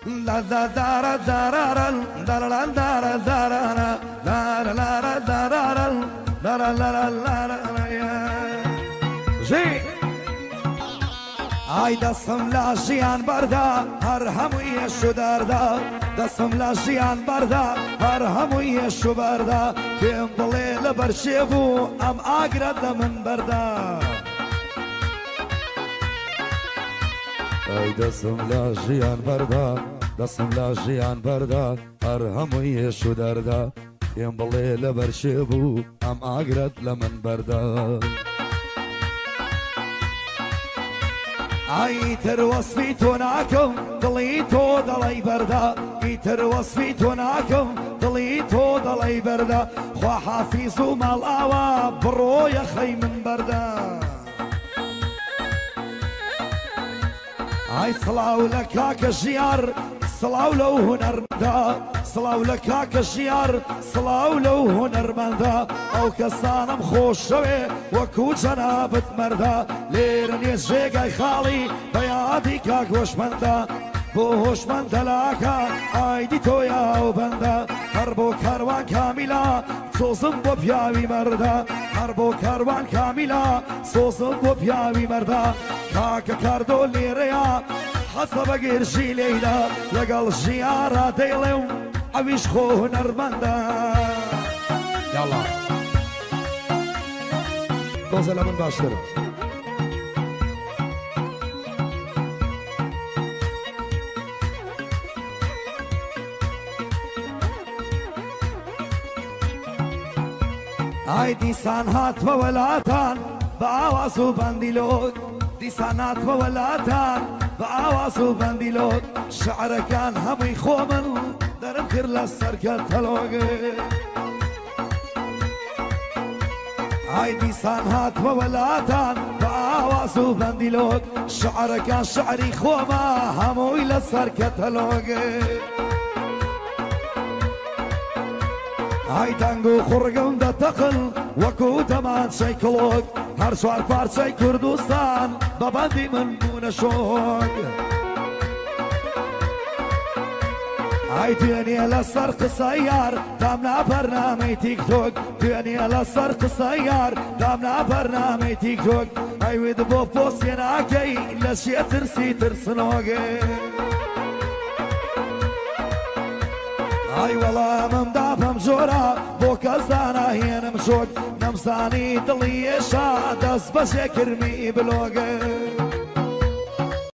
لا دا دارا دارا دارا دارا دارا دارا دارا دارا دارا دارا جي ئای دەسم لە ژیان بەردا هەر هەمووی ئێش و دەردا دەسم لە ژیان بەردا هەر هەمووی ئێش و بەردا پێم بڵێ لەبەر چێ بوو ئەم ئاگرەت لە من بەردا ئای دەسم لە ژیان بەردا دەسم لە ژیان بەردا هەر هەمووی ئێش و دەردا پێم بڵێ لەبەر چێ بوو ئەم ئاگرەت لە من بەردا ئیتر وەسفی تۆ ناکەم دڵی تۆ دەڵی بەردا ئیتر وەسفی تۆ ناکەم دڵی تۆ دەڵی بەردا خوا حافیز و ماڵئاوا بڕۆیە خەی من بەردا ئای سڵاو لە کاکە ژیار سڵاو لەو هونەرمەندا سڵاو لە کاکە ژیار سڵاو لەو هونەرمەندا ئەو کەسانم خۆشەوێ وەکو جەنابەت مەردا لێرە نیە ژێگای خاڵی بە یادی کاک هۆشمەندە بۆ هۆشمەندە لاکە ئایدی تۆ یاو بەندە هەر بۆ کاروان کامیلا سۆزم بۆ پیاوی مەردا هەر بۆ کاروان کامیلا سۆزم بۆ پیاوی مەردا کاکە کاردۆ لێرەیە حەسە بە گێرشی لێیدا لەگەڵ ژیارە دەیڵێ و ئەویش خۆ هونەرمەندە یاڵا تۆزە لە من باشترە ئای دیسان هاتمە وەلاتان بە ئاواز و بەندیلۆت دیسان هاتمە وەلاتان بە ئاواز و بەندیلۆت شعرەکان هەمووی خۆ من دەرم کرد لە سەرکە تەلۆگێ ئای دیسان هاتمە وەلاتان بە ئاواز و بەندیلۆت شعرەکان شعری خۆمە هەمووی لە سەرکە تەلۆگێ ئای دەنگ و خوڕگەم دەتەقل وەکو دەمانچەی کڵۆک هەر چوار پارچەی کوردستان بە بەندی من بوونە شۆک ئای دوێنێ لەسەر قسە یار دامنا بەرنامەی تیکتۆک دوێنێ لەسەر قسە یار دامنا بەرنامەی تیکتۆک ئەیوێت بۆ پۆستێ ناکەی لە شێ ترسی ترسنۆگێ ئای وەڵامم داپەم جۆرە بۆ کەس داناهێنم شۆک نەمزانی دڵی ئێشا دەست بەشێ کرمی بلۆگە